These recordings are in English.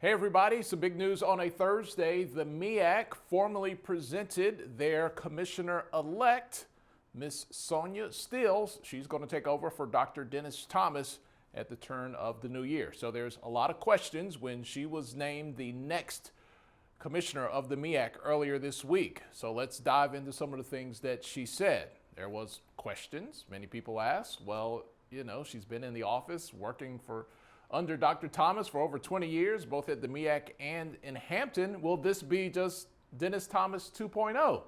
Hey everybody, some big news on a Thursday. The MEAC formally presented their commissioner-elect, Miss Sonja Stills. She's going to take over for Dr. Dennis Thomas at the turn of the new year. So there's a lot of questions when she was named the next commissioner of the MEAC earlier this week. So let's dive into some of the things that she said. There was questions. Many people asked, well, she's been in the office working under Dr. Thomas for over 20 years, both at the MEAC and in Hampton. Will this be just Dennis Thomas 2.0?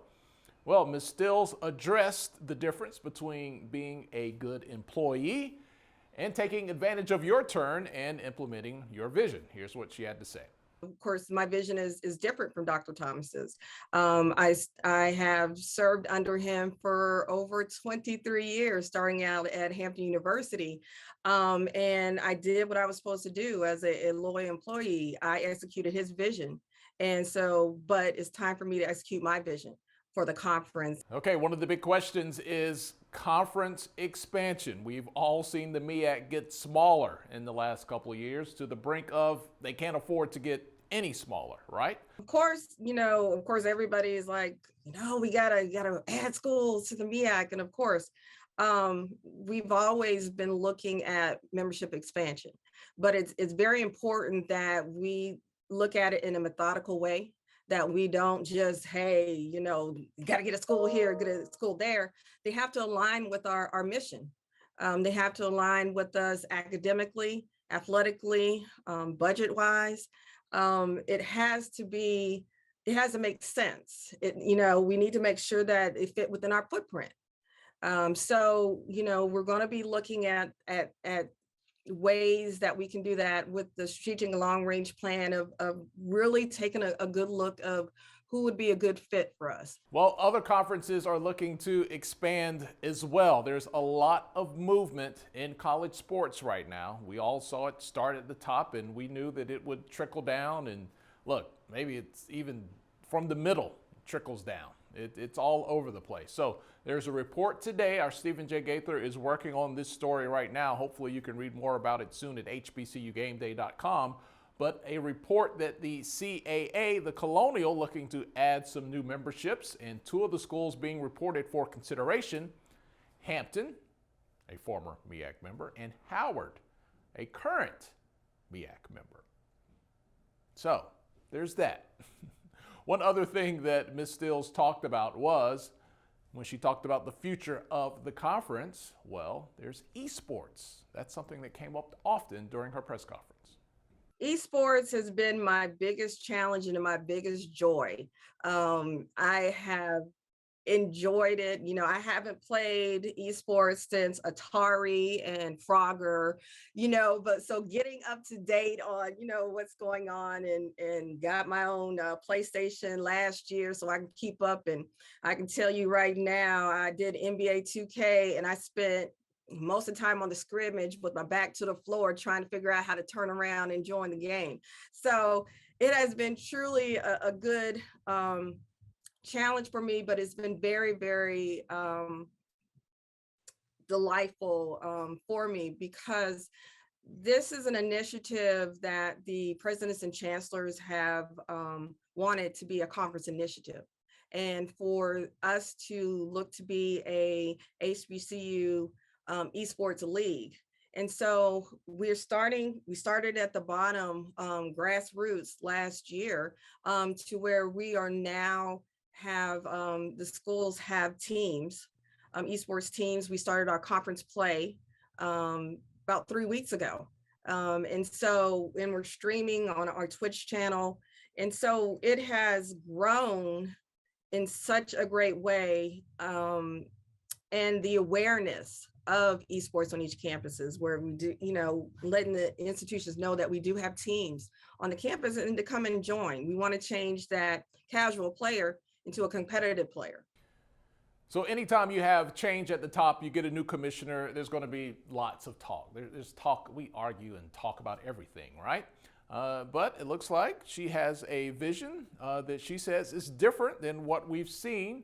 Well, Ms. Stills addressed the difference between being a good employee and taking advantage of your turn and implementing your vision. Here's what she had to say. Of course, my vision is different from Dr. Thomas's. I have served under him for over 23 years, starting out at Hampton University. And I did what I was supposed to do as a loyal employee. I executed his vision. And so, but it's time for me to execute my vision for the conference. Okay, one of the big questions is conference expansion. We've all seen the MEAC get smaller in the last couple of years to the brink of they can't afford to get any smaller, right? Of course, everybody is like, we gotta add schools to the MEAC. And of course, we've always been looking at membership expansion, but it's very important that we look at it in a methodical way, that we don't just, you got to get a school here, get a school there. They have to align with our mission. They have to align with us academically, athletically, budget-wise. It has to make sense. We need to make sure that it fit within our footprint. So, we're going to be looking at ways that we can do that with the strategic long range plan of really taking a good look of who would be a good fit for us. Well, other conferences are looking to expand as well. There's a lot of movement in college sports right now. We all saw it start at the top and we knew that it would trickle down, and look, maybe it's even from the middle trickles down. It's all over the place. So there's a report today. Our Stephen J. Gaither is working on this story right now. Hopefully you can read more about it soon at hbcugameday.com. But a report that the CAA, the Colonial, looking to add some new memberships, and two of the schools being reported for consideration: Hampton, a former MEAC member, and Howard, a current MEAC member. So there's that. One other thing that Ms. Stills talked about was, when she talked about the future of the conference, well, there's esports. That's something that came up often during her press conference. Esports has been my biggest challenge and my biggest joy. I have enjoyed it. I haven't played esports since Atari and Frogger, but so getting up to date on, what's going on, and got my own PlayStation last year so I can keep up. And I can tell you right now, I did NBA 2K and I spent most of the time on the scrimmage with my back to the floor trying to figure out how to turn around and join the game. So it has been truly a good challenge for me, but it's been very, very delightful for me, because this is an initiative that the presidents and chancellors have wanted to be a conference initiative. And for us to look to be a HBCU esports league. And so we started at the bottom, grassroots last year, to where we are now have the schools have teams, esports teams. We started our conference play about 3 weeks ago. And we're streaming on our Twitch channel. And so it has grown in such a great way. And the awareness of esports on each campuses, where we do, letting the institutions know that we do have teams on the campus and to come and join. We want to change that casual player into a competitive player. So anytime you have change at the top, you get a new commissioner, there's going to be lots of talk. There's talk, we argue and talk about everything, right? But it looks like she has a vision that she says is different than what we've seen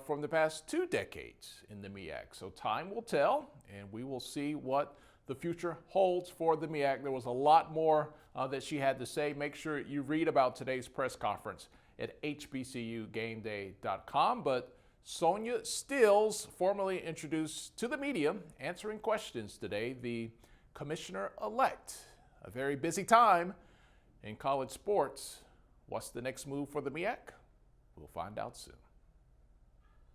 from the past 2 decades in the MEAC. So time will tell, and we will see what the future holds for the MEAC. There was a lot more that she had to say. Make sure you read about today's press conference at hbcugameday.com. But Sonja Stills, formally introduced to the media, answering questions today, the commissioner-elect. A very busy time in college sports. What's the next move for the MEAC? We'll find out soon.